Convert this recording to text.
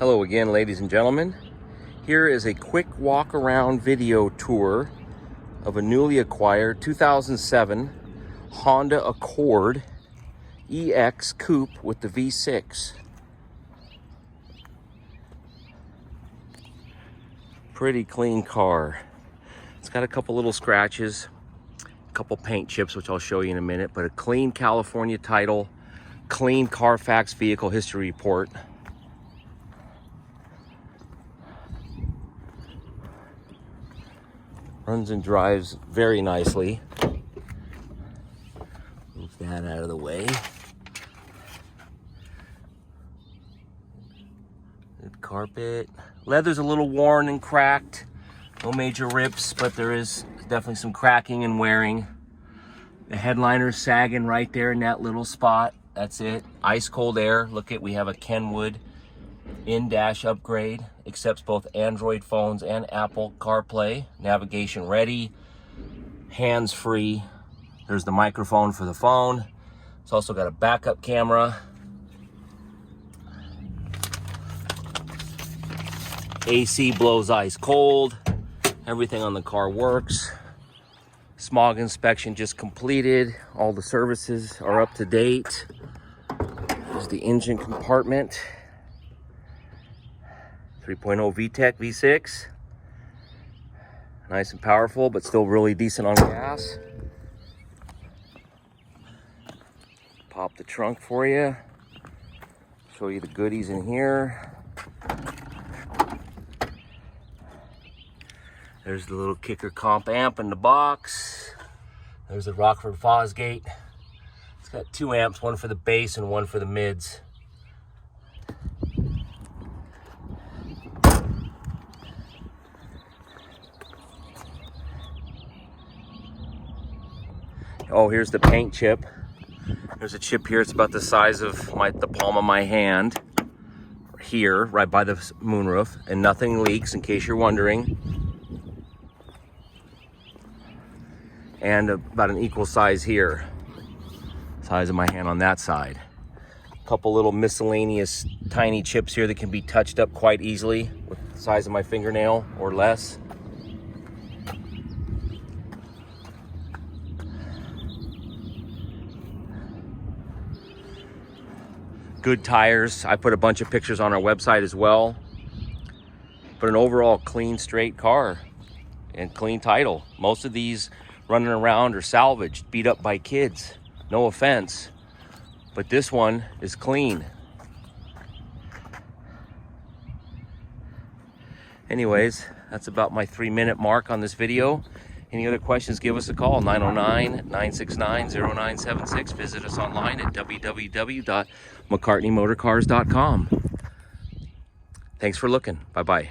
Hello again, ladies and gentlemen. Here is a quick walk around video tour of a newly acquired 2007 Honda Accord EX coupe with the V6. Pretty clean car. It's got a couple little scratches, a couple paint chips, which I'll show you in a minute, but a clean California title, clean CARFAX vehicle history report. Runs and drives very nicely. Move that out of the way. Good carpet. Leather's a little worn and cracked. No major rips, but there is definitely some cracking and wearing. The headliner's sagging right there in that little spot. That's it. Ice cold air. Look at, we have a Kenwood in-dash upgrade. Accepts both Android phones and Apple CarPlay. Navigation ready. Hands-free. There's the microphone for the phone. It's also got a backup camera. AC blows ice cold. Everything on the car works. Smog inspection just completed. All the services are up to date. There's the engine compartment. 3.0 VTEC V6. Nice and powerful, but still really decent on gas. Pop the trunk for you. Show you the goodies in here. There's the little kicker comp amp in the box. There's the Rockford Fosgate. It's got 2 amps, one for the bass and one for the mids. Oh, here's the paint chip. There's a chip here. It's about the size of the palm of my hand. Here, right by the moonroof, and nothing leaks, in case you're wondering. And about an equal size here. Size of my hand on that side. A couple little miscellaneous tiny chips here that can be touched up quite easily with the size of my fingernail or less. Good tires. I put a bunch of pictures on our website as well. But an overall clean, straight car and clean title. Most of these running around are salvaged, beat up by kids. No offense, but this one is clean. Anyways, that's about my 3-minute mark on this video. Any other questions, give us a call, 909-969-0976. Visit us online at www.mccartneymotorcars.com. Thanks for looking. Bye-bye.